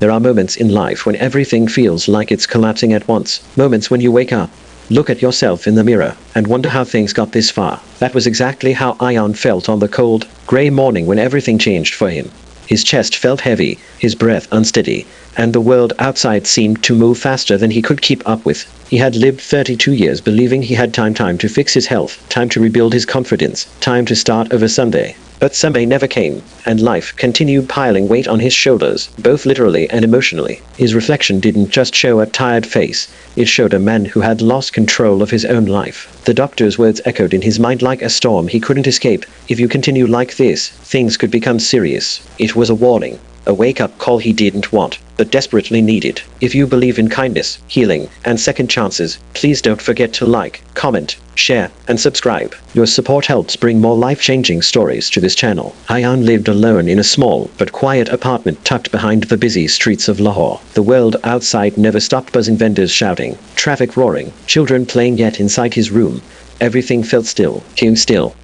There are moments in life when everything feels like it's collapsing at once. Moments when you wake up, look at yourself in the mirror, and wonder how things got this far. That was exactly how Ayaan felt on the cold, grey morning when everything changed for him. His chest felt heavy, his breath unsteady, and the world outside seemed to move faster than he could keep up with. He had lived 32 years believing he had time to fix his health, time to rebuild his confidence, time to start over someday. But Sunday never came, and life continued piling weight on his shoulders, both literally and emotionally. His reflection didn't just show a tired face, it showed a man who had lost control of his own life. The doctor's words echoed in his mind like a storm he couldn't escape. If you continue like this, things could become serious. It was a warning. A wake-up call he didn't want, but desperately needed. If you believe in kindness, healing, and second chances, please don't forget to like, comment, share, and subscribe. Your support helps bring more life-changing stories to this channel. Ayaan lived alone in a small but quiet apartment tucked behind the busy streets of Lahore. The world outside never stopped buzzing, vendors shouting, traffic roaring, children playing, yet inside his room, everything felt still.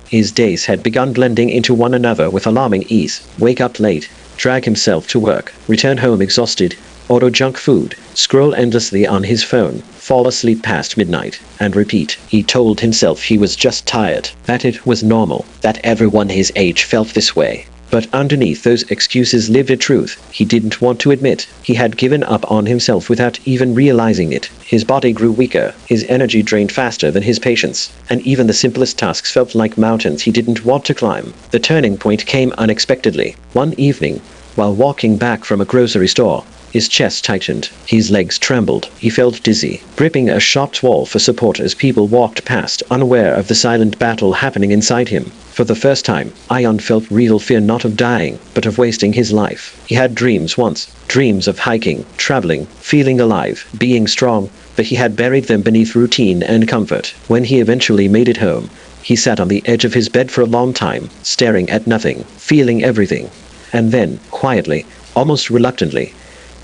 His days had begun blending into one another with alarming ease. Wake up late, drag himself to work, return home exhausted, order junk food, scroll endlessly on his phone, fall asleep past midnight, and repeat. He told himself he was just tired, that it was normal, that everyone his age felt this way. But underneath those excuses lived a truth he didn't want to admit. He had given up on himself without even realizing it. His body grew weaker, his energy drained faster than his patience, and even the simplest tasks felt like mountains he didn't want to climb. The turning point came unexpectedly. One evening, while walking back from a grocery store, his chest tightened, his legs trembled, he felt dizzy, gripping a sharp wall for support as people walked past, unaware of the silent battle happening inside him. For the first time, Ayaan felt real fear, not of dying, but of wasting his life. He had dreams once, dreams of hiking, traveling, feeling alive, being strong, but he had buried them beneath routine and comfort. When he eventually made it home, he sat on the edge of his bed for a long time, staring at nothing, feeling everything. And then, quietly, almost reluctantly,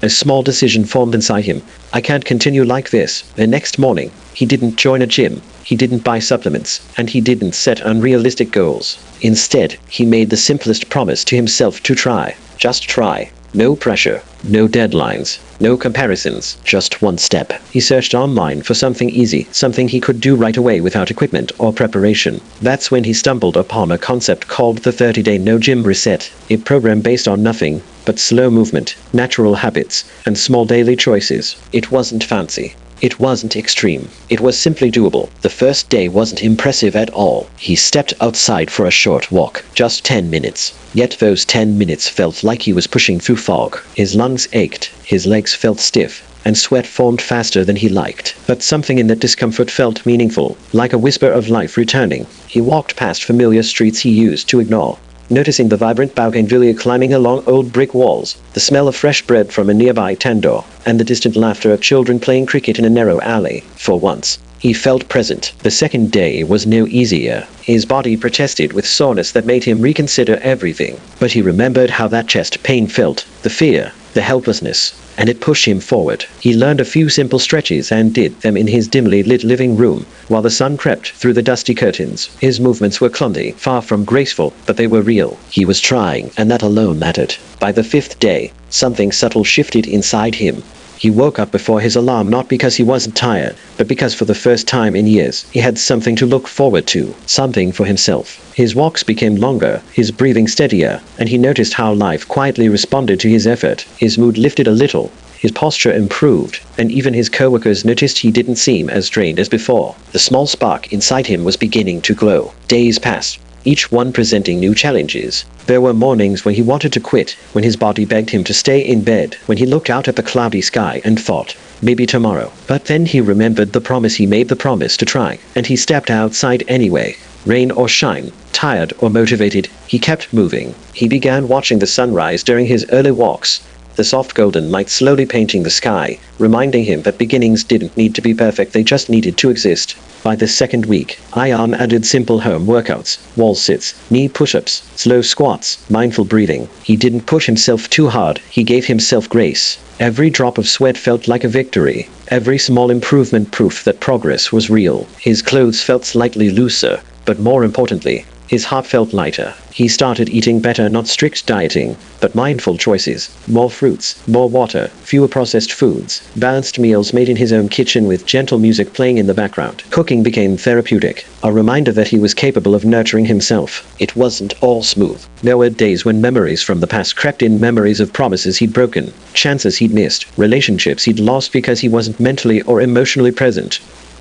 a small decision formed inside him. I can't continue like this. The next morning, he didn't join a gym, he didn't buy supplements, and he didn't set unrealistic goals. Instead, he made the simplest promise to himself to try. Just try. No pressure, no deadlines, no comparisons, just one step. He searched online for something easy, something he could do right away without equipment or preparation. That's when he stumbled upon a concept called the 30-day no gym reset, a program based on nothing but slow movement, natural habits, and small daily choices. It wasn't fancy. It wasn't extreme. It was simply doable. The first day wasn't impressive at all. He stepped outside for a short walk, just 10 minutes. Yet those 10 minutes felt like he was pushing through fog. His lungs ached, his legs felt stiff, and sweat formed faster than he liked. But something in that discomfort felt meaningful, like a whisper of life returning. He walked past familiar streets he used to ignore, noticing the vibrant bougainvillea climbing along old brick walls, the smell of fresh bread from a nearby tandoor, and the distant laughter of children playing cricket in a narrow alley. For once, he felt present. The second day was no easier. His body protested with soreness that made him reconsider everything. But he remembered how that chest pain felt, the fear, the helplessness, and it pushed him forward. He learned a few simple stretches and did them in his dimly lit living room, while the sun crept through the dusty curtains. His movements were clumsy, far from graceful, but they were real. He was trying, and that alone mattered. By the 5th day, something subtle shifted inside him. He woke up before his alarm, not because he wasn't tired, but because for the first time in years, he had something to look forward to, something for himself. His walks became longer, his breathing steadier, and he noticed how life quietly responded to his effort. His mood lifted a little, his posture improved, and even his co-workers noticed he didn't seem as drained as before. The small spark inside him was beginning to glow. Days passed, each one presenting new challenges. There were mornings when he wanted to quit, when his body begged him to stay in bed, when he looked out at the cloudy sky and thought, maybe tomorrow. But then he remembered the promise he made, the promise to try, and he stepped outside anyway. Rain or shine, tired or motivated, he kept moving. He began watching the sunrise during his early walks, the soft golden light slowly painting the sky, reminding him that beginnings didn't need to be perfect, they just needed to exist. By the second week, Ayaan added simple home workouts, wall sits, knee push-ups, slow squats, mindful breathing. He didn't push himself too hard, he gave himself grace. Every drop of sweat felt like a victory, every small improvement proof that progress was real. His clothes felt slightly looser, but more importantly, His heart felt lighter. He started eating better, not strict dieting, but mindful choices. More fruits, more water, fewer processed foods, balanced meals made in his own kitchen with gentle music playing in the background. Cooking became therapeutic, a reminder that he was capable of nurturing himself. It wasn't all smooth. There were days when memories from the past crept in, memories of promises he'd broken, chances he'd missed, relationships he'd lost because he wasn't mentally or emotionally present.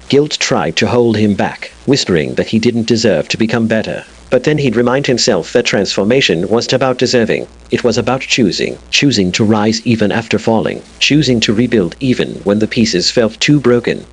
Guilt tried to hold him back, whispering that he didn't deserve to become better. But then he'd remind himself that transformation wasn't about deserving. It was about choosing. Choosing to rise even after falling. Choosing to rebuild even when the pieces felt too broken.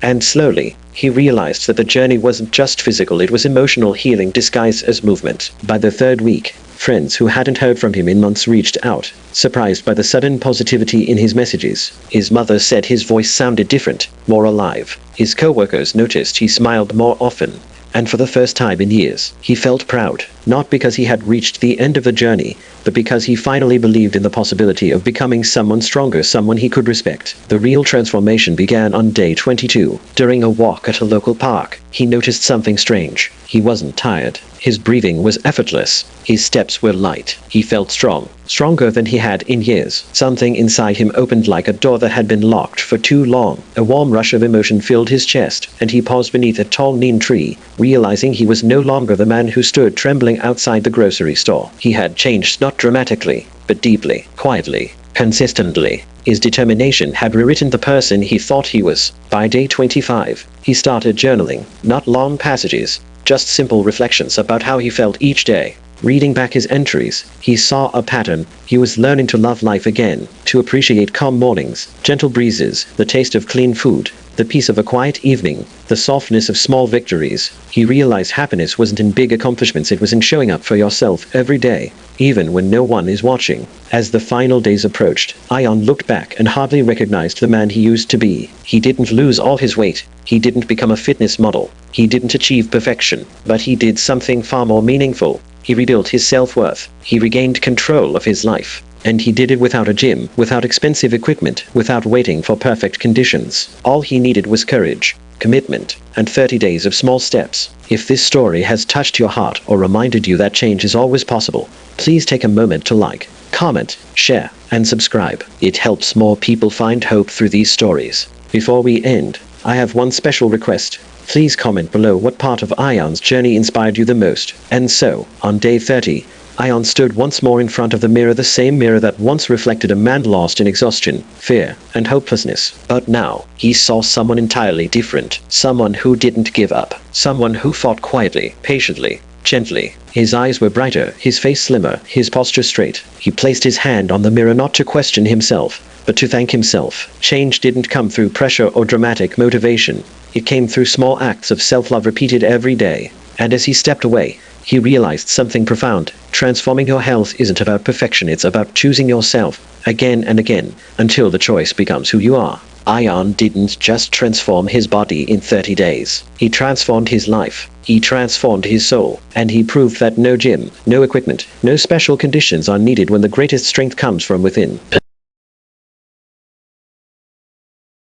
And slowly, he realized that the journey wasn't just physical, it was emotional healing disguised as movement. By the third week, friends who hadn't heard from him in months reached out, surprised by the sudden positivity in his messages. His mother said his voice sounded different, more alive. His co-workers noticed he smiled more often. And for the first time in years, he felt proud, not because he had reached the end of the journey, but because he finally believed in the possibility of becoming someone stronger, someone he could respect. The real transformation began on day 22. During a walk at a local park, he noticed something strange. He wasn't tired. His breathing was effortless. His steps were light. He felt strong, stronger than he had in years. Something inside him opened like a door that had been locked for too long. A warm rush of emotion filled his chest, and he paused beneath a tall neem tree, realizing he was no longer the man who stood trembling outside the grocery store. He had changed, not dramatically, but deeply, quietly, consistently. His determination had rewritten the person he thought he was. By day 25, he started journaling, not long passages, just simple reflections about how he felt each day. Reading back his entries, he saw a pattern. He was learning to love life again, to appreciate calm mornings, gentle breezes, the taste of clean food, the peace of a quiet evening, the softness of small victories. He realized happiness wasn't in big accomplishments, it was in showing up for yourself every day, even when no one is watching. As the final days approached, Ayaan looked back and hardly recognized the man he used to be. He didn't lose all his weight. He didn't become a fitness model. He didn't achieve perfection, but he did something far more meaningful. He rebuilt his self-worth. He regained control of his life. And he did it without a gym, without expensive equipment, without waiting for perfect conditions. All he needed was courage, commitment, and 30 days of small steps. If this story has touched your heart or reminded you that change is always possible, please take a moment to like, comment, share, and subscribe. It helps more people find hope through these stories. Before we end, I have one special request. Please comment below what part of Ayaan's journey inspired you the most. And so, on day 30, Ayaan stood once more in front of the mirror, the same mirror that once reflected a man lost in exhaustion, fear, and hopelessness. But now, he saw someone entirely different. Someone who didn't give up. Someone who fought quietly, patiently, gently. His eyes were brighter, his face slimmer, his posture straight. He placed his hand on the mirror not to question himself, but to thank himself. Change didn't come through pressure or dramatic motivation. It came through small acts of self-love repeated every day. And as he stepped away, he realized something profound. Transforming your health isn't about perfection, it's about choosing yourself again and again until the choice becomes who you are. Ayaan didn't just transform his body in 30 days. He transformed his life. He transformed his soul. And he proved that no gym, no equipment, no special conditions are needed when the greatest strength comes from within.